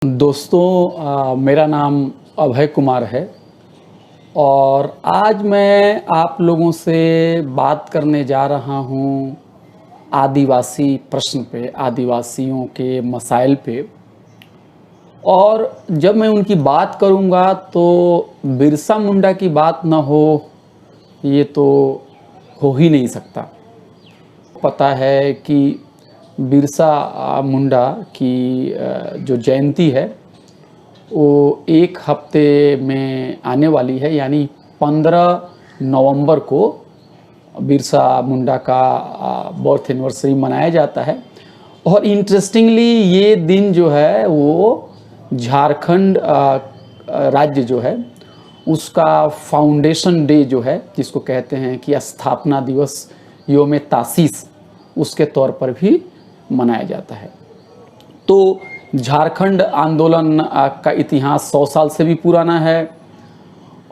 दोस्तों मेरा नाम अभय कुमार है और आज मैं आप लोगों से बात करने जा रहा हूँ आदिवासी प्रश्न पे, आदिवासियों के मसाइल पे। और जब मैं उनकी बात करूँगा तो बिरसा मुंडा की बात ना हो, ये तो हो ही नहीं सकता। पता है कि बिरसा मुंडा की जो जयंती है वो एक हफ्ते में आने वाली है, यानी 15 नवंबर को बिरसा मुंडा का बर्थ एनिवर्सरी मनाया जाता है। और इंटरेस्टिंगली ये दिन जो है वो झारखंड राज्य जो है उसका फाउंडेशन डे जो है, जिसको कहते हैं कि स्थापना दिवस, योम तासीस, उसके तौर पर भी मनाया जाता है। तो झारखंड आंदोलन का इतिहास 100 साल से भी पुराना है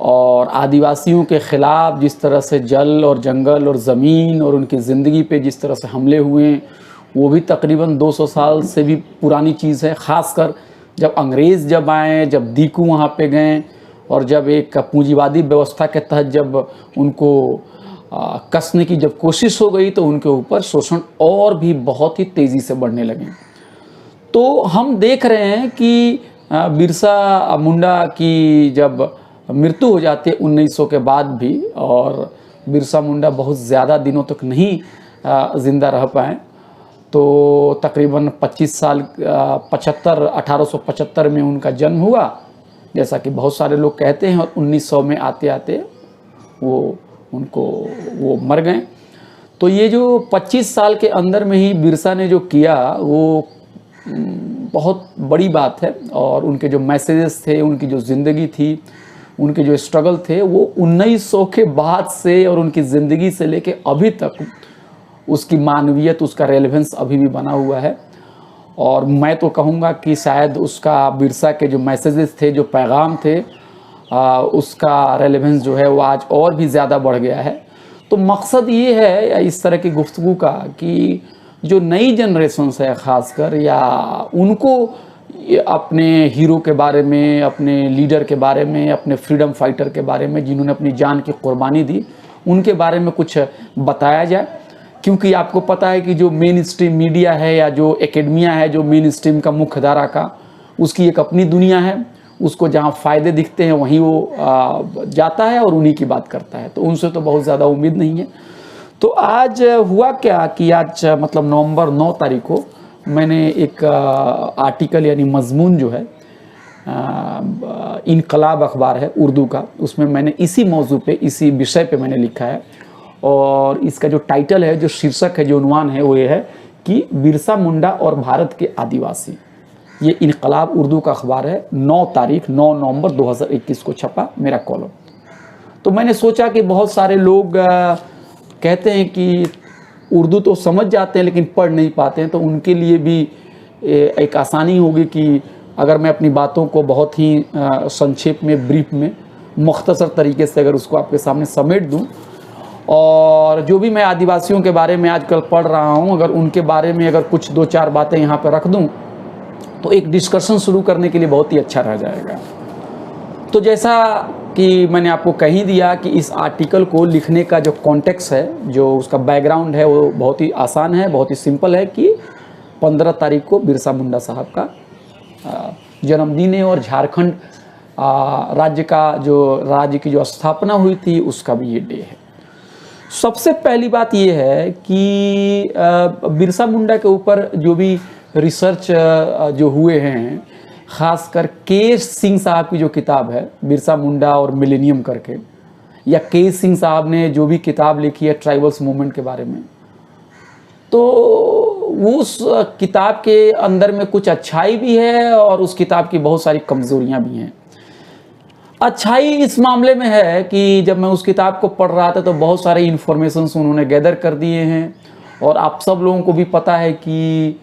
और आदिवासियों के ख़िलाफ़ जिस तरह से जल और जंगल और ज़मीन और उनकी ज़िंदगी पे जिस तरह से हमले हुए वो भी तकरीबन 200 साल से भी पुरानी चीज़ है। ख़ासकर जब अंग्रेज़ जब आए, जब दीकू वहाँ पे गए और जब एक पूंजीवादी व्यवस्था के तहत जब उनको कसने की जब कोशिश हो गई तो उनके ऊपर शोषण और भी बहुत ही तेज़ी से बढ़ने लगे। तो हम देख रहे हैं कि बिरसा मुंडा की जब मृत्यु हो जाती है 1900 के बाद भी, और बिरसा मुंडा बहुत ज़्यादा दिनों तक नहीं ज़िंदा रह पाए, तो तकरीबन 25 साल 1875 में उनका जन्म हुआ, जैसा कि बहुत सारे लोग कहते हैं, और 1900 में आते आते वो मर गए। तो ये जो 25 साल के अंदर में ही बिरसा ने जो किया वो बहुत बड़ी बात है। और उनके जो मैसेजेस थे, उनकी जो ज़िंदगी थी, उनके जो स्ट्रगल थे, वो 1900 के बाद से और उनकी ज़िंदगी से लेके अभी तक उसकी मानवीयत, उसका रेलेवेंस अभी भी बना हुआ है। और मैं तो कहूँगा कि शायद उसका, बिरसा के जो मैसेजेस थे, जो पैगाम थे, उसका रेलेवेंस जो है वो आज और भी ज़्यादा बढ़ गया है। तो मकसद ये है इस तरह की गुफ्तगू का कि जो नई जनरेशन्स है ख़ासकर, या उनको अपने हीरो के बारे में, अपने लीडर के बारे में, अपने फ्रीडम फाइटर के बारे में जिन्होंने अपनी जान की कुर्बानी दी, उनके बारे में कुछ बताया जाए। क्योंकि आपको पता है कि जो मेन स्ट्रीम मीडिया है या जो एकेडमिया है, जो मेन स्ट्रीम का मुख्य धारा का, उसकी एक अपनी दुनिया है। उसको जहाँ फ़ायदे दिखते हैं वहीं वो जाता है और उन्हीं की बात करता है, तो उनसे तो बहुत ज़्यादा उम्मीद नहीं है। तो आज हुआ क्या कि आज मतलब नवंबर 9 तारीख को मैंने एक आर्टिकल यानी मजमून जो है इनकलाब अखबार है उर्दू का, उसमें मैंने इसी मौजू पे, इसी विषय पे मैंने लिखा है। और इसका जो टाइटल है, जो शीर्षक है, जो उन्वान है, वो ये है कि बिरसा मुंडा और भारत के आदिवासी। ये इनकलाब उर्दू का अखबार है, 9 नवंबर 2021 को छपा मेरा कॉलम। तो मैंने सोचा कि बहुत सारे लोग कहते हैं कि उर्दू तो समझ जाते हैं लेकिन पढ़ नहीं पाते हैं, तो उनके लिए भी एक आसानी होगी कि अगर मैं अपनी बातों को बहुत ही संक्षेप में, ब्रीफ में, मुख्तसर तरीके से अगर उसको आपके सामने समेट दूं, और जो भी मैं आदिवासियों के बारे में आजकल पढ़ रहा हूं, अगर उनके बारे में अगर कुछ 2-4 बातें यहाँ पर रख दूं तो एक डिस्कशन शुरू करने के लिए बहुत ही अच्छा रह जाएगा। तो जैसा कि मैंने आपको कह ही दिया कि इस आर्टिकल को लिखने का जो कॉन्टेक्स्ट है, जो उसका बैकग्राउंड है, वो बहुत ही आसान है, बहुत ही सिंपल है कि 15 तारीख को बिरसा मुंडा साहब का जन्मदिन है और झारखंड राज्य की जो स्थापना हुई थी उसका भी ये डे है। सबसे पहली बात ये है कि बिरसा मुंडा के ऊपर जो भी रिसर्च जो हुए हैं, ख़ासकर के सिंह साहब की जो किताब है बिरसा मुंडा और मिलेनियम करके, या के सिंह साहब ने जो भी किताब लिखी है ट्राइबल्स मूवमेंट के बारे में, तो उस किताब के अंदर में कुछ अच्छाई भी है और उस किताब की बहुत सारी कमज़ोरियां भी हैं। अच्छाई इस मामले में है कि जब मैं उस किताब को पढ़ रहा था तो बहुत सारे इन्फॉर्मेशंस उन्होंने गैदर कर दिए हैं, और आप सब लोगों को भी पता है कि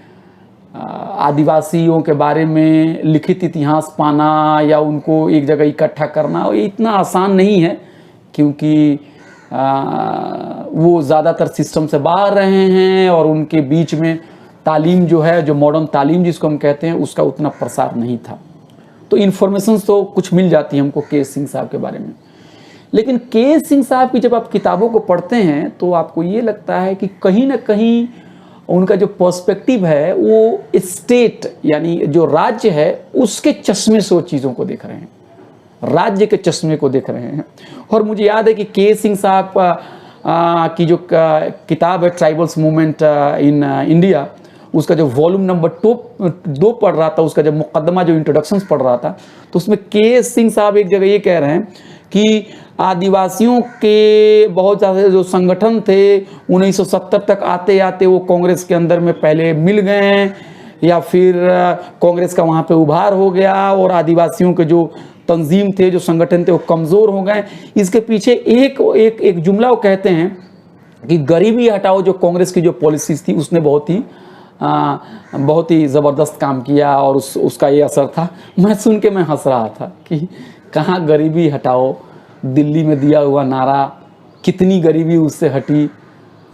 आदिवासियों के बारे में लिखित इतिहास पाना या उनको एक जगह इकट्ठा करना ये इतना आसान नहीं है, क्योंकि वो ज़्यादातर सिस्टम से बाहर रहे हैं और उनके बीच में तालीम जो है, जो मॉडर्न तालीम जिसको हम कहते हैं, उसका उतना प्रसार नहीं था। तो इन्फॉर्मेशन तो कुछ मिल जाती है हमको के एस सिंह साहब के बारे में, लेकिन के एस सिंह साहब की जब आप किताबों को पढ़ते हैं तो आपको ये लगता है कि कहीं ना कहीं उनका जो पर्सपेक्टिव है वो स्टेट यानी जो राज्य है उसके चश्मे से वो चीज़ों को देख रहे हैं, राज्य के चश्मे को देख रहे हैं। और मुझे याद है कि के एस सिंह साहब की जो किताब है ट्राइबल्स मूवमेंट इन इंडिया, उसका जो वॉल्यूम नंबर 2 पढ़ रहा था, उसका जब मुकदमा जो इंट्रोडक्शन पढ़ रहा था, तो उसमें के एस सिंह साहब एक जगह ये कह रहे हैं कि आदिवासियों के बहुत ज़्यादा जो संगठन थे 1970 तक आते आते वो कांग्रेस के अंदर में पहले मिल गए हैं, या फिर कांग्रेस का वहाँ पे उभार हो गया और आदिवासियों के जो तंजीम थे, जो संगठन थे, वो कमज़ोर हो गए। इसके पीछे एक जुमला वो कहते हैं कि गरीबी हटाओ, जो कांग्रेस की जो पॉलिसीज थी उसने बहुत ही ज़बरदस्त काम किया और उसका ये असर था। मैं सुन के मैं हंस रहा था कि कहाँ गरीबी हटाओ, दिल्ली में दिया हुआ नारा, कितनी गरीबी उससे हटी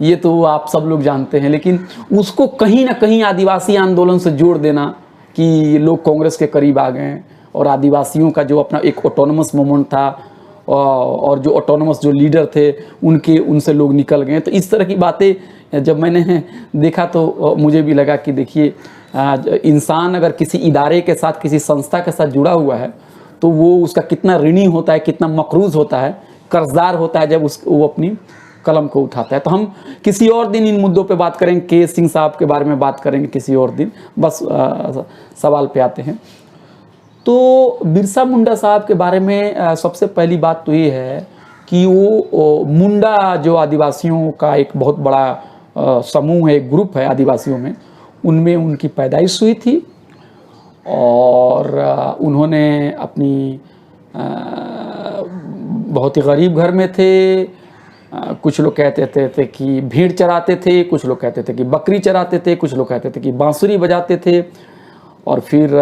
ये तो आप सब लोग जानते हैं, लेकिन उसको कहीं ना कहीं आदिवासी आंदोलन से जोड़ देना कि लोग कांग्रेस के करीब आ गए और आदिवासियों का जो अपना एक ऑटोनमस मूवमेंट था और जो ऑटोनमस जो लीडर थे उनसे लोग निकल गए। तो इस तरह की बातें जब मैंने देखा तो मुझे भी लगा कि देखिए, इंसान अगर किसी इदारे के साथ, किसी संस्था के साथ जुड़ा हुआ है तो वो उसका कितना ऋणी होता है, कितना मकरूज होता है, कर्जदार होता है जब वो अपनी कलम को उठाता है। तो हम किसी और दिन इन मुद्दों पे बात करेंगे, के एस सिंह साहब के बारे में बात करेंगे किसी और दिन। बस सवाल पे आते हैं। तो बिरसा मुंडा साहब के बारे में सबसे पहली बात तो ये है कि वो मुंडा जो आदिवासियों का एक बहुत बड़ा समूह है, एक ग्रुप है आदिवासियों में, उनमें उनकी पैदाइश हुई थी और उन्होंने अपनी बहुत ही गरीब घर में थे। कुछ लोग कहते थे कि भेड़ चराते थे, कुछ लोग कहते थे कि बकरी चराते थे, कुछ लोग कहते थे कि बांसुरी बजाते थे, और फिर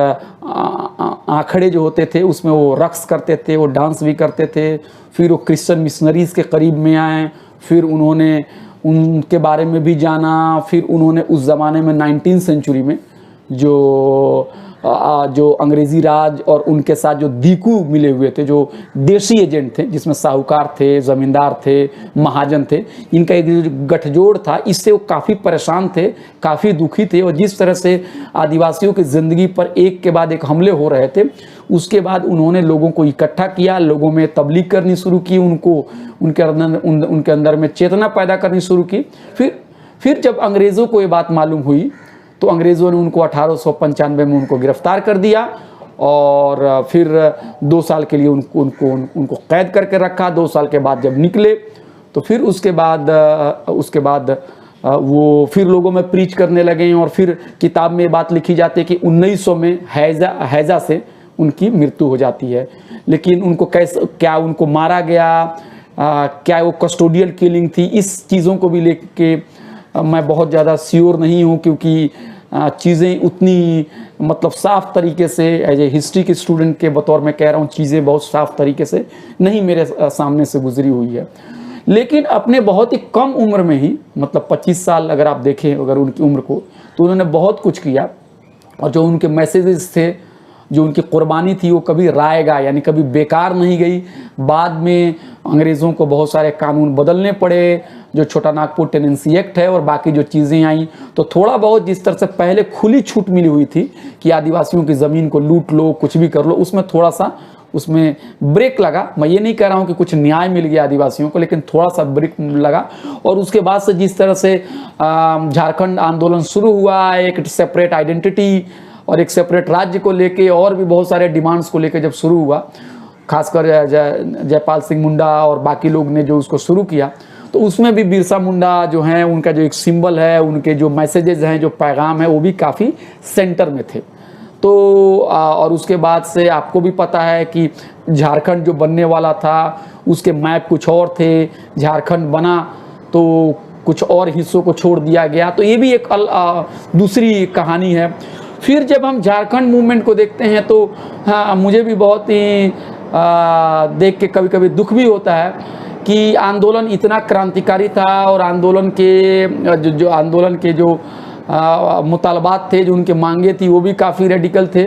आखड़े जो होते थे उसमें वो रक्स करते थे, वो डांस भी करते थे। फिर वो क्रिश्चियन मिशनरीज़ के करीब में आए, फिर उन्होंने उनके बारे में भी जाना। फिर उन्होंने उस ज़माने में 19वीं सेंचुरी में जो अंग्रेज़ी राज और उनके साथ जो दीकू मिले हुए थे, जो देशी एजेंट थे, जिसमें साहूकार थे, ज़मींदार थे, महाजन थे, इनका एक गठजोड़ था। इससे वो काफ़ी परेशान थे, काफ़ी दुखी थे। और जिस तरह से आदिवासियों की ज़िंदगी पर एक के बाद एक हमले हो रहे थे, उसके बाद उन्होंने लोगों को इकट्ठा किया, लोगों में तबलीग करनी शुरू की, उनके अंदर में चेतना पैदा करनी शुरू की। फिर जब अंग्रेज़ों को ये बात मालूम हुई तो अंग्रेज़ों ने उनको 1895 में उनको गिरफ्तार कर दिया और फिर 2 साल के लिए उनको कैद करके रखा। 2 साल के बाद जब निकले तो फिर उसके बाद वो फिर लोगों में प्रीच करने लगे। और फिर किताब में बात लिखी जाती है कि 1900 में हैजा से उनकी मृत्यु हो जाती है। लेकिन उनको क्या उनको मारा गया, क्या वो कस्टोडियल किलिंग थी, इस चीज़ों को भी लेके मैं बहुत ज़्यादा श्योर नहीं हूँ, क्योंकि चीज़ें उतनी मतलब साफ़ तरीके से एज ए हिस्ट्री के स्टूडेंट के बतौर मैं कह रहा हूँ, चीज़ें बहुत साफ़ तरीके से नहीं मेरे सामने से गुजरी हुई है। लेकिन अपने बहुत ही कम उम्र में ही, मतलब 25 साल अगर आप देखें अगर उनकी उम्र को, तो उन्होंने बहुत कुछ किया। और जो उनके मैसेजेस थे, जो उनकी कुर्बानी थी, वो कभी रायगा यानी कभी बेकार नहीं गई। बाद में अंग्रेज़ों को बहुत सारे कानून बदलने पड़े, जो छोटा नागपुर टेनेंसी एक्ट है और बाकी जो चीज़ें आई, तो थोड़ा बहुत जिस तरह से पहले खुली छूट मिली हुई थी कि आदिवासियों की ज़मीन को लूट लो, कुछ भी कर लो, उसमें थोड़ा सा उसमें ब्रेक लगा। मैं ये नहीं कह रहा हूँ कि कुछ न्याय मिल गया आदिवासियों को, लेकिन थोड़ा सा ब्रेक लगा। और उसके बाद से जिस तरह से झारखंड आंदोलन शुरू हुआ, एक सेपरेट आइडेंटिटी और एक सेपरेट राज्य को लेके और भी बहुत सारे डिमांड्स को लेके जब शुरू हुआ, खासकर जयपाल सिंह मुंडा और बाकी लोग ने जो उसको शुरू किया, तो उसमें भी बिरसा मुंडा जो हैं, उनका जो एक सिंबल है, उनके जो मैसेजेस हैं, जो पैगाम है, वो भी काफ़ी सेंटर में थे। तो और उसके बाद से आपको भी पता है कि झारखंड जो बनने वाला था उसके मैप कुछ और थे, झारखंड बना तो कुछ और हिस्सों को छोड़ दिया गया। तो ये भी एक दूसरी कहानी है। फिर जब हम झारखंड मूवमेंट को देखते हैं तो हाँ, मुझे भी बहुत ही देख के कभी कभी दुख भी होता है कि आंदोलन इतना क्रांतिकारी था और आंदोलन के जो मुतालबात थे, जो उनके मांगे थी, वो भी काफ़ी रेडिकल थे।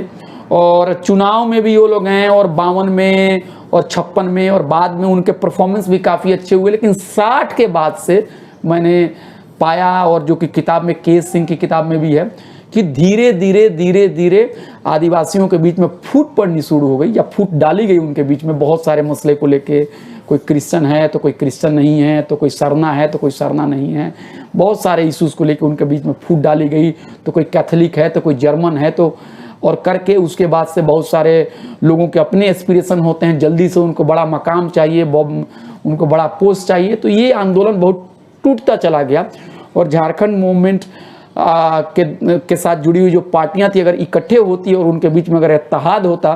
और चुनाव में भी वो लोग हैं, और 52 में और 56 में, और बाद में उनके परफॉर्मेंस भी काफ़ी अच्छे हुए। लेकिन 60 के बाद से मैंने पाया, और जो कि किताब में, केस सिंह की किताब में भी है, कि धीरे धीरे आदिवासियों के बीच में फूट पड़नी शुरू हो गई, या फूट डाली गई उनके बीच में बहुत सारे मसले को लेके। कोई क्रिश्चियन है तो कोई क्रिश्चियन नहीं है, तो कोई सरना है तो कोई सरना नहीं है, बहुत सारे इश्यूज़ को लेके उनके बीच में फूट डाली गई। तो कोई कैथोलिक है तो कोई जर्मन है, तो और करके उसके बाद से बहुत सारे लोगों के अपने एस्पिरेशन होते हैं, जल्दी से उनको बड़ा मकाम चाहिए, उनको बड़ा पोस्ट चाहिए। तो ये आंदोलन बहुत टूटता चला गया। और झारखंड मूवमेंट के साथ जुड़ी हुई जो पार्टियां थी, अगर इकट्ठे होती और उनके बीच में अगर इत्तेहाद होता,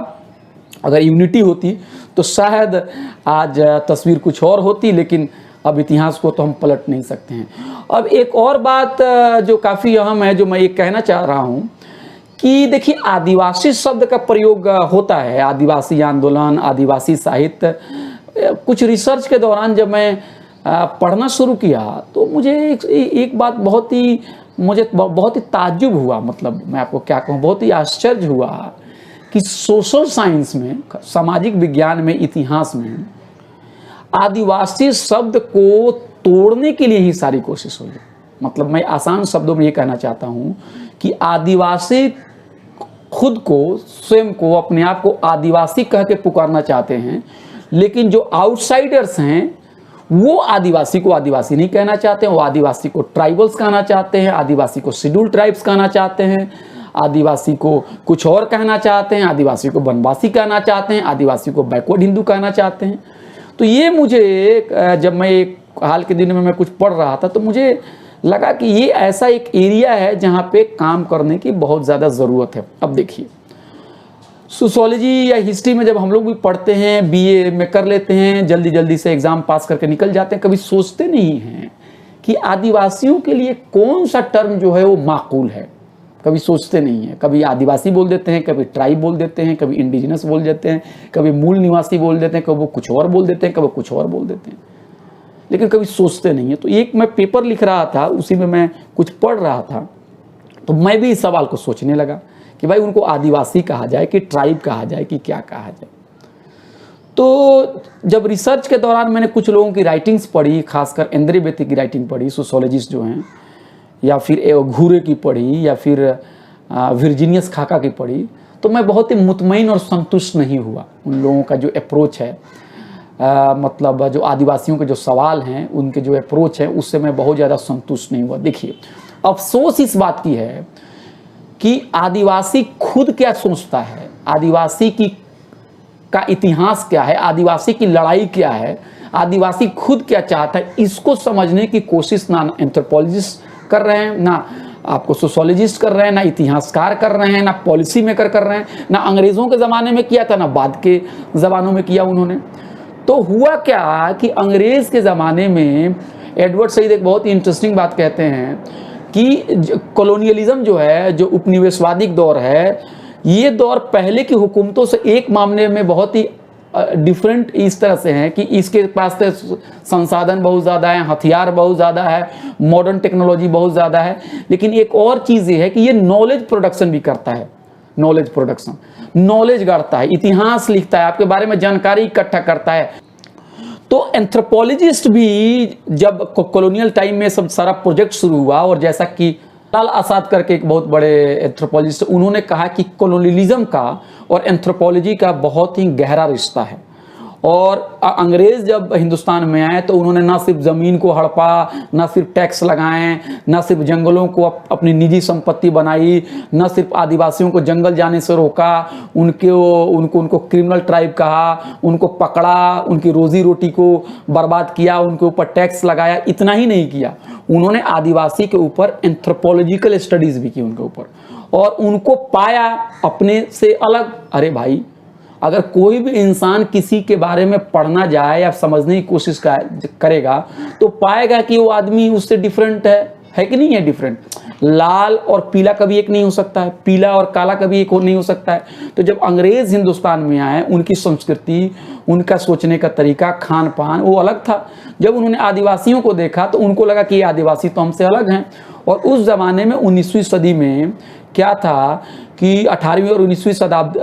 अगर यूनिटी होती, तो शायद आज तस्वीर कुछ और होती। लेकिन अब इतिहास को तो हम पलट नहीं सकते हैं। अब एक और बात जो काफ़ी अहम है, जो मैं ये कहना चाह रहा हूँ कि देखिए, आदिवासी शब्द का प्रयोग होता है, आदिवासी आंदोलन, आदिवासी साहित्य। कुछ रिसर्च के दौरान जब मैं पढ़ना शुरू किया, तो मुझे एक बात बहुत ही ताज्जुब हुआ। मतलब मैं आपको क्या कहूँ, बहुत ही आश्चर्य हुआ कि सोशल साइंस में, सामाजिक विज्ञान में, इतिहास में आदिवासी शब्द को तोड़ने के लिए ही सारी कोशिश हुई है। मतलब मैं आसान शब्दों में ये कहना चाहता हूँ कि आदिवासी खुद को, स्वयं को, अपने आप को आदिवासी कह के पुकारना चाहते हैं, लेकिन जो आउटसाइडर्स हैं वो आदिवासी को आदिवासी नहीं कहना चाहते हैं। वो आदिवासी को ट्राइबल्स कहना चाहते हैं, आदिवासी को शेड्यूल्ड ट्राइब्स कहना चाहते हैं, आदिवासी को कुछ और कहना चाहते हैं, आदिवासी को वनवासी कहना चाहते हैं, आदिवासी को बैकवर्ड हिंदू कहना चाहते हैं। तो ये मुझे, जब मैं एक हाल के दिनों में मैं कुछ पढ़ रहा था, तो मुझे लगा कि ये ऐसा एक एरिया है जहाँ पे काम करने की बहुत ज़्यादा ज़रूरत है। अब देखिए, सोशियोलॉजी या हिस्ट्री में जब हम लोग भी पढ़ते हैं, बीए में कर लेते हैं, जल्दी जल्दी से एग्ज़ाम पास करके निकल जाते हैं, कभी सोचते नहीं हैं कि आदिवासियों के लिए कौन सा टर्म जो है वो माकूल है। कभी सोचते नहीं हैं। कभी आदिवासी बोल देते हैं, कभी ट्राइब बोल देते हैं, कभी इंडिजिनस बोल देते हैं, कभी मूल निवासी बोल देते हैं, कभी वो कुछ और बोल देते हैं, कभी कुछ और बोल देते हैं, लेकिन कभी सोचते नहीं है। तो एक मैं पेपर लिख रहा था, उसी में मैं कुछ पढ़ रहा था, तो मैं भी इस सवाल को सोचने लगा कि भाई उनको आदिवासी कहा जाए कि ट्राइब कहा जाए कि क्या कहा जाए। तो जब रिसर्च के दौरान मैंने कुछ लोगों की राइटिंग्स पढ़ी, खासकर इंद्रे बेती की राइटिंग पढ़ी, सोशियोलॉजिस्ट जो हैं, या फिर घूरे की पढ़ी, या फिर वर्जीनियस खाका की पढ़ी, तो मैं बहुत ही मुतमईन और संतुष्ट नहीं हुआ। उन लोगों का जो अप्रोच है, मतलब जो आदिवासियों के जो सवाल हैं, उनके जो अप्रोच है, उससे मैं बहुत ज़्यादा संतुष्ट नहीं हुआ। देखिए, अफसोस इस बात की है कि आदिवासी खुद क्या सोचता है, आदिवासी का इतिहास क्या है, आदिवासी की लड़ाई क्या है, आदिवासी खुद क्या चाहता है, इसको समझने की कोशिश ना एंथ्रोपोलॉजिस्ट कर रहे हैं, ना आपको सोशियोलॉजिस्ट कर रहे हैं, ना इतिहासकार कर रहे हैं, ना पॉलिसी मेकर कर रहे हैं, ना अंग्रेज़ों के ज़माने में किया था, ना बाद के ज़मानों में किया उन्होंने। तो हुआ क्या कि अंग्रेज़ के ज़माने में एडवर्ड सईद एक बहुत ही इंटरेस्टिंग बात कहते हैं कि कॉलोनियलिज्म जो है, जो उपनिवेशवादी दौर है, ये दौर पहले की हुकूमतों से एक मामले में बहुत ही डिफरेंट इस तरह से है कि इसके पास तो संसाधन बहुत ज़्यादा है, हथियार बहुत ज़्यादा है, मॉडर्न टेक्नोलॉजी बहुत ज़्यादा है, लेकिन एक और चीज़ ये है कि ये नॉलेज प्रोडक्शन भी करता है, नॉलेज प्रोडक्शन, नॉलेज गाड़ता है, इतिहास लिखता है, आपके बारे में जानकारी इकट्ठा करता है। तो एंथ्रोपोलॉजिस्ट भी जब कॉलोनियल टाइम में सब सारा प्रोजेक्ट शुरू हुआ, और जैसा कि लाल आसाद करके एक बहुत बड़े एंथ्रोपोलॉजिस्ट, उन्होंने कहा कि कॉलोनियलिज्म का और एंथ्रोपोलॉजी का बहुत ही गहरा रिश्ता है। और अंग्रेज़ जब हिंदुस्तान में आए तो उन्होंने ना सिर्फ ज़मीन को हड़पा, ना सिर्फ टैक्स लगाएं, ना सिर्फ जंगलों को अपनी निजी संपत्ति बनाई, ना सिर्फ आदिवासियों को जंगल जाने से रोका, उनको क्रिमिनल ट्राइब कहा, उनको पकड़ा, उनकी रोज़ी रोटी को बर्बाद किया, उनके ऊपर टैक्स लगाया। इतना ही नहीं किया, उन्होंने आदिवासी के ऊपर एंथ्रोपोलॉजिकल स्टडीज़ भी की उनके ऊपर, और उनको पाया अपने से अलग। अरे भाई, अगर कोई भी इंसान किसी के बारे में पढ़ना जाए या समझने की कोशिश करेगा, तो पाएगा कि वो आदमी उससे डिफरेंट है कि नहीं है डिफरेंट। लाल और पीला कभी एक नहीं हो सकता है, पीला और काला कभी एक नहीं हो सकता है। तो जब अंग्रेज हिंदुस्तान में आए, उनकी संस्कृति, उनका सोचने का तरीका, खान पान वो अलग था। जब उन्होंने आदिवासियों को देखा तो उनको लगा कि ये आदिवासी तो हमसे अलग हैं। और उस ज़माने में 19वीं सदी में क्या था कि 18वीं और 19वीं शताब्दी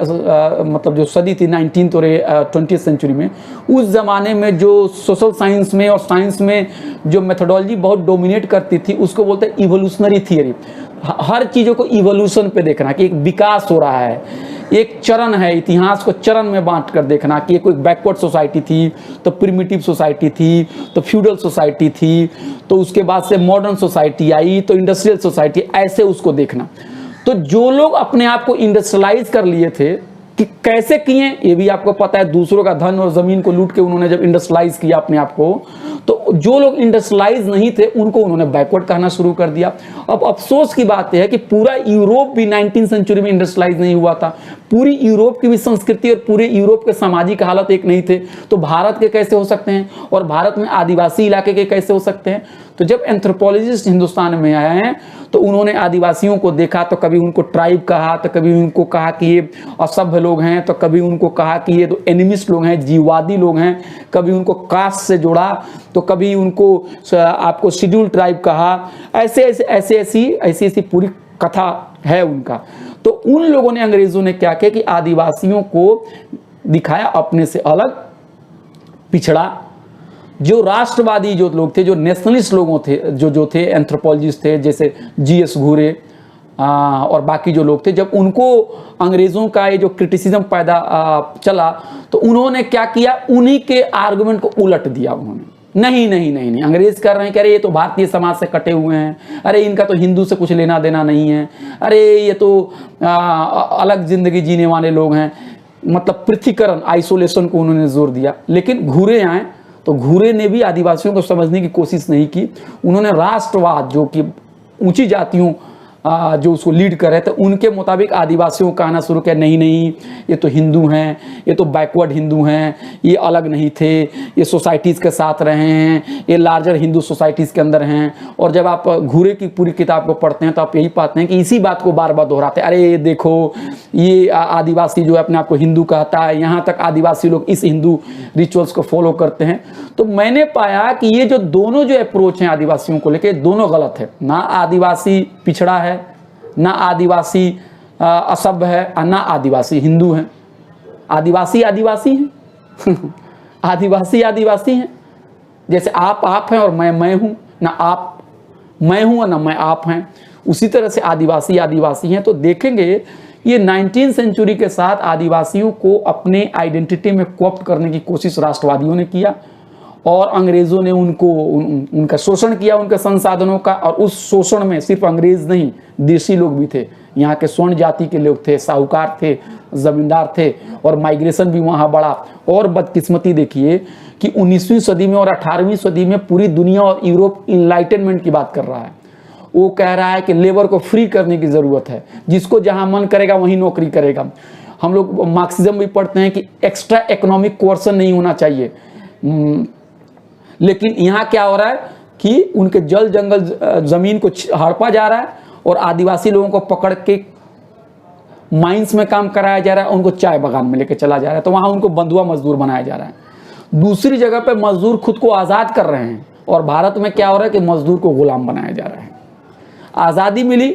मतलब जो सदी थी 19th और 20th सेंचुरी में, उस ज़माने में जो सोशल साइंस में और साइंस में जो मेथोडोलॉजी बहुत डोमिनेट करती थी उसको बोलते हैं इवोल्यूशनरी थियरी। हर चीज़ों को इवोल्यूशन पे देखना कि एक विकास हो रहा है, एक चरण है, इतिहास को चरण में बांट कर देखना कि ये कोई बैकवर्ड सोसाइटी थी तो प्रिमिटिव सोसाइटी थी तो फ्यूडल सोसाइटी थी तो उसके बाद से मॉडर्न सोसाइटी आई तो इंडस्ट्रियल सोसाइटी, ऐसे उसको देखना। तो जो लोग अपने आप को इंडस्ट्रियलाइज कर लिए थे कि कैसे किए ये भी आपको पता है, दूसरों का धन और जमीन को लूट के उन्होंने जब इंडस्ट्रियलाइज किया अपने आप को, तो जो लोग इंडस्ट्रियलाइज नहीं थे उनको उन्होंने बैकवर्ड कहना शुरू कर दिया। अब अफसोस की बात यह है कि पूरा यूरोप भी 19th सेंचुरी में इंडस्ट्रियलाइज नहीं हुआ था, पूरी यूरोप की भी संस्कृति और पूरे यूरोप के सामाजिक हालत एक नहीं थे, तो भारत के कैसे हो सकते हैं और भारत में आदिवासी इलाके के कैसे हो सकते हैं। तो जब एंथ्रोपोलॉजिस्ट हिंदुस्तान में आए हैं तो उन्होंने आदिवासियों को देखा, तो कभी उनको ट्राइब कहा, तो कभी उनको कहा कि ये असभ्य लोग हैं, तो कभी उनको कहा कि ये तो एनिमिस्ट लोग हैं, जीववादी लोग हैं, कभी उनको कास्ट से जोड़ा, तो कभी उनको आपको शेड्यूल ट्राइब कहा। ऐसी पूरी कथा है उनका। तो उन लोगों ने, अंग्रेजों ने क्या किया कि आदिवासियों को दिखाया अपने से अलग, पिछड़ा। जो राष्ट्रवादी जो लोग थे, जो नेशनलिस्ट लोगों थे, जो थे एंथ्रोपोलॉजिस्ट थे, जैसे जीएस घूरे और बाकी जो लोग थे, जब उनको अंग्रेज़ों का ये जो क्रिटिसिज्म पैदा चला तो उन्होंने क्या किया, उन्हीं के आर्गुमेंट को उलट दिया उन्होंने। नहीं, अंग्रेज कर रहे हैं, कह रहे ये तो भारतीय समाज से कटे हुए हैं, अरे इनका तो हिंदू से कुछ लेना देना नहीं है, अरे ये तो अलग जिंदगी जीने वाले लोग हैं। मतलब पृथ्वीकरण, आइसोलेशन को उन्होंने जोर दिया। लेकिन घूरे आए तो घूरे ने भी आदिवासियों को समझने की कोशिश नहीं की। उन्होंने राष्ट्रवाद, जो कि ऊंची जातियों जो उसको लीड कर रहे थे, उनके मुताबिक आदिवासियों को कहना शुरू किया, नहीं ये तो हिंदू हैं, ये तो बैकवर्ड हिंदू हैं, ये अलग नहीं थे, ये सोसाइटीज़ के साथ रहे हैं, ये लार्जर हिंदू सोसाइटीज़ के अंदर हैं। और जब आप घूरे की पूरी किताब को पढ़ते हैं तो आप यही पाते हैं कि इसी बात को बार बार दोहराते हैं, अरे देखो ये आदिवासी जो है अपने आप को हिंदू कहता है, यहाँ तक आदिवासी लोग इस हिंदू रिचुअल्स को फॉलो करते हैं। तो मैंने पाया कि ये जो दोनों जो अप्रोच हैं आदिवासियों को लेकर, दोनों गलत है। ना आदिवासी पिछड़ा है, ना आदिवासी असभ्य है, और ना आदिवासी हिंदू हैं। आदिवासी हैं आदिवासी हैं। जैसे आप हैं और मैं हूं, ना आप मैं हूं और ना मैं आप हैं, उसी तरह से आदिवासी हैं। तो देखेंगे ये 19th सेंचुरी के साथ आदिवासियों को अपने आइडेंटिटी में कॉप्ट करने की कोशिश राष्ट्रवादियों ने किया और अंग्रेज़ों ने उनका शोषण किया, उनके संसाधनों का। और उस शोषण में सिर्फ अंग्रेज नहीं, देशी लोग भी थे, यहाँ के स्वर्ण जाति के लोग थे, साहूकार थे, जमींदार थे, और माइग्रेशन भी वहाँ बढ़ा। और बदकिस्मती देखिए कि 19वीं सदी में और 18वीं सदी में पूरी दुनिया और यूरोप इनलाइटनमेंट की बात कर रहा है। वो कह रहा है कि लेबर को फ्री करने की ज़रूरत है, जिसको जहाँ मन करेगा वहीं नौकरी करेगा। हम लोग मार्क्सिज्म भी पढ़ते हैं कि एक्स्ट्रा इकोनॉमिक कोर्सन नहीं होना चाहिए। लेकिन यहाँ क्या हो रहा है कि उनके जल जंगल जमीन को हड़पा जा रहा है और आदिवासी लोगों को पकड़ के माइंस में काम कराया जा रहा है, उनको चाय बागान में लेके चला जा रहा है, तो वहाँ उनको बंधुआ मजदूर बनाया जा रहा है। दूसरी जगह पे मजदूर खुद को आज़ाद कर रहे हैं, और भारत में क्या हो रहा है कि मजदूर को गुलाम बनाया जा रहा है। आज़ादी मिली,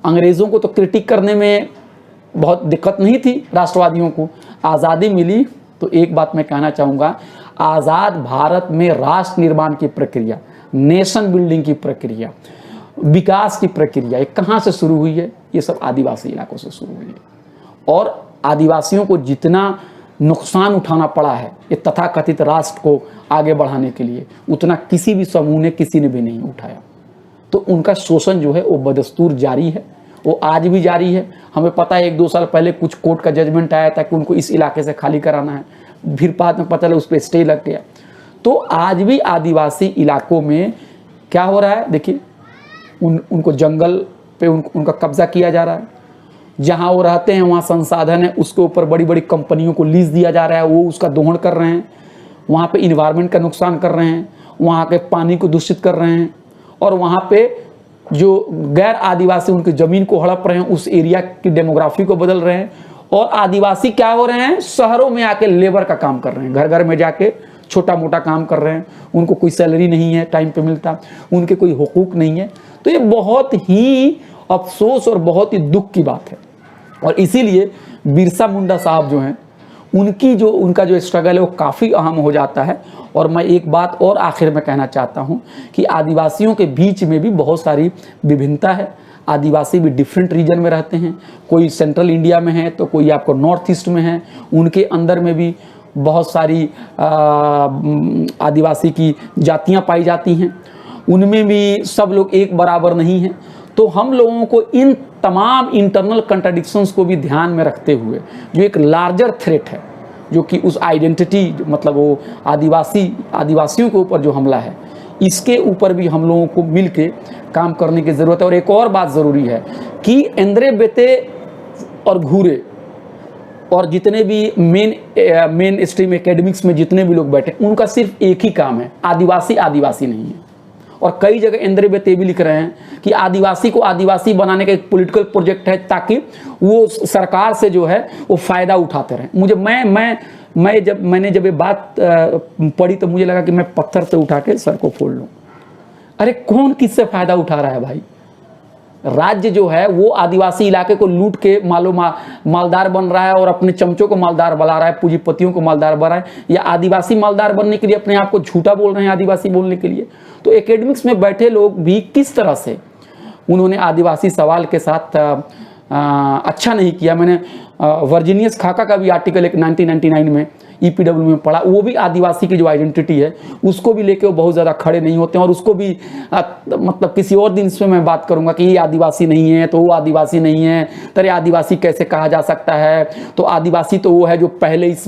अंग्रेज़ों को तो क्रिटिक करने में बहुत दिक्कत नहीं थी, राष्ट्रवादियों को आज़ादी मिली। तो एक बात मैं कहना चाहूँगा, आज़ाद भारत में राष्ट्र निर्माण की प्रक्रिया, नेशन बिल्डिंग की प्रक्रिया, विकास की प्रक्रिया ये कहाँ से शुरू हुई है? ये सब आदिवासी इलाकों से शुरू हुई है। और आदिवासियों को जितना नुकसान उठाना पड़ा है ये तथाकथित राष्ट्र को आगे बढ़ाने के लिए, उतना किसी भी समूह ने, किसी ने भी नहीं उठाया। तो उनका शोषण जो है वो बदस्तूर जारी है, वो आज भी जारी है। हमें पता है 1-2 साल पहले कुछ कोर्ट का जजमेंट आया था कि उनको इस इलाके से खाली कराना है, फिर बाद में पता चला उस पर स्टे लग गया। तो आज भी आदिवासी इलाकों में क्या हो रहा है, देखिए उनको जंगल पे उनका कब्जा किया जा रहा है, जहाँ वो रहते हैं वहाँ संसाधन है, उसके ऊपर बड़ी बड़ी कंपनियों को लीज दिया जा रहा है, वो उसका दोहन कर रहे हैं, वहाँ पे इन्वायरमेंट का नुकसान कर रहे हैं, वहाँ के पानी को दूषित कर रहे हैं, और वहाँ पे जो गैर आदिवासी उनकी ज़मीन को हड़प रहे हैं, उस एरिया की डेमोग्राफी को बदल रहे हैं। और आदिवासी क्या हो रहे हैं, शहरों में आके लेबर का काम कर रहे हैं, घर घर में जाके छोटा मोटा काम कर रहे हैं। उनको कोई सैलरी नहीं है टाइम पे मिलता, उनके कोई हुकूक नहीं है। तो ये बहुत ही अफसोस और बहुत ही दुख की बात है। और इसीलिए बिरसा मुंडा साहब जो हैं, उनका जो स्ट्रगल है वो काफ़ी अहम हो जाता है। और मैं एक बात और आखिर में कहना चाहता हूँ कि आदिवासियों के बीच में भी बहुत सारी विभिन्नता है। आदिवासी भी डिफरेंट रीजन में रहते हैं, कोई सेंट्रल इंडिया में है तो कोई आपको नॉर्थ ईस्ट में है। उनके अंदर में भी बहुत सारी आदिवासी की जातियाँ पाई जाती हैं, उनमें भी सब लोग एक बराबर नहीं हैं। तो हम लोगों को इन तमाम इंटरनल कंट्राडिक्शंस को भी ध्यान में रखते हुए जो एक लार्जर थ्रेट है, जो कि उस आइडेंटिटी मतलब वो आदिवासियों के ऊपर जो हमला है, इसके ऊपर भी हम लोगों को मिल के काम करने की ज़रूरत है। और एक और बात ज़रूरी है कि एंद्रे बेते और घूरे और जितने भी मेन स्ट्रीम एकेडमिक्स में जितने भी लोग बैठे, उनका सिर्फ एक ही काम है, आदिवासी नहीं है। और कई जगह एंद्रे बेते भी लिख रहे हैं कि आदिवासी को आदिवासी बनाने का एक पॉलिटिकल प्रोजेक्ट है, ताकि वो सरकार से जो है वो फ़ायदा उठाते रहें। मैंने जब ये बात पढ़ी तो मुझे लगा कि मैं पत्थर से उठा के सर को फोड़ लूँ। अरे कौन किससे फ़ायदा उठा रहा है भाई? राज्य जो है वो आदिवासी इलाके को लूट के मालदार बन रहा है और अपने चमचों को मालदार बना रहा है, पूंजीपतियों को मालदार बना रहा है, या आदिवासी मालदार बनने के लिए अपने आप को झूठा बोल रहे हैं आदिवासी बोलने के लिए। तो एकेडमिक्स में बैठे लोग भी किस तरह से उन्होंने आदिवासी सवाल के साथ अच्छा नहीं किया। मैंने वर्जीनियस खाका का भी आर्टिकल एक 1999 में EPW में पढ़ा, वो भी आदिवासी की जो आइडेंटिटी है उसको भी लेके वो बहुत ज़्यादा खड़े नहीं होते हैं। और उसको भी मतलब किसी और दिन इसमें मैं बात करूंगा कि ये आदिवासी नहीं है तो वो आदिवासी नहीं है, तेरे आदिवासी कैसे कहा जा सकता है? तो आदिवासी तो वो है जो पहले इस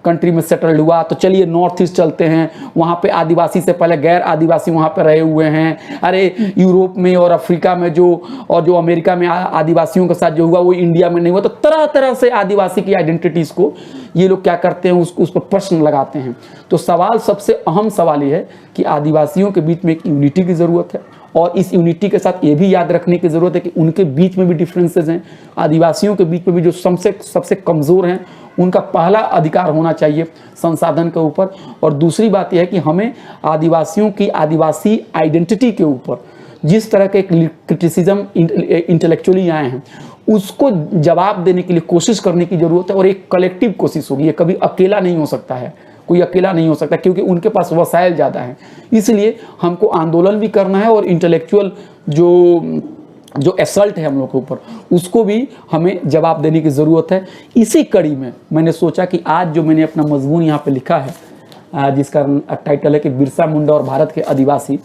कंट्री में सेटल्ड हुआ। तो चलिए नॉर्थ ईस्ट चलते हैं, वहाँ पर आदिवासी से पहले गैर आदिवासी वहाँ पर रहे हुए हैं। अरे यूरोप में और अफ्रीका में जो अमेरिका में आदिवासियों के साथ जो हुआ वो इंडिया में नहीं हुआ। तो तरह तरह से आदिवासी की आइडेंटिटीज़ को ये लोग क्या करते हैं, उस पर प्रश्न लगाते हैं। तो सवाल, सबसे अहम सवाल ये है कि आदिवासियों के बीच में एक यूनिटी की ज़रूरत है। और इस यूनिटी के साथ ये भी याद रखने की ज़रूरत है कि उनके बीच में भी डिफरेंसेस हैं। आदिवासियों के बीच में भी जो सबसे कमज़ोर हैं, उनका पहला अधिकार होना चाहिए संसाधन के ऊपर। और दूसरी बात यह है कि हमें आदिवासियों की आदिवासी आइडेंटिटी के ऊपर जिस तरह के क्रिटिसिज्म इंटेलेक्चुअली आए हैं, उसको जवाब देने के लिए कोशिश करने की ज़रूरत है। और एक कलेक्टिव कोशिश होगी, ये कभी अकेला नहीं हो सकता है, कोई अकेला नहीं हो सकता, क्योंकि उनके पास वसाइल ज़्यादा हैं। इसलिए हमको आंदोलन भी करना है और इंटेलेक्चुअल जो असल्ट है हम लोग के ऊपर, उसको भी हमें जवाब देने की ज़रूरत है। इसी कड़ी में मैंने सोचा कि आज जो मैंने अपना मजमून यहाँ पे लिखा है, जिसका टाइटल है कि बिरसा मुंडा और भारत के आदिवासी,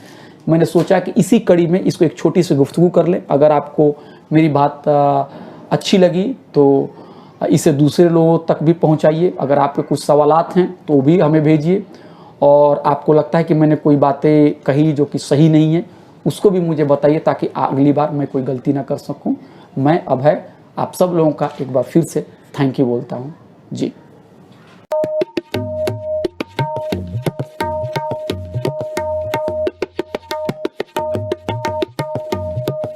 मैंने सोचा कि इसी कड़ी में इसको एक छोटी सी गुफ्तगू कर लें। अगर आपको मेरी बात अच्छी लगी तो इसे दूसरे लोगों तक भी पहुंचाइए। अगर आपके कुछ सवालात हैं तो भी हमें भेजिए, और आपको लगता है कि मैंने कोई बातें कही जो कि सही नहीं है, उसको भी मुझे बताइए, ताकि अगली बार मैं कोई गलती ना कर सकूं। मैं अभय आप सब लोगों का एक बार फिर से थैंक यू बोलता हूं जी।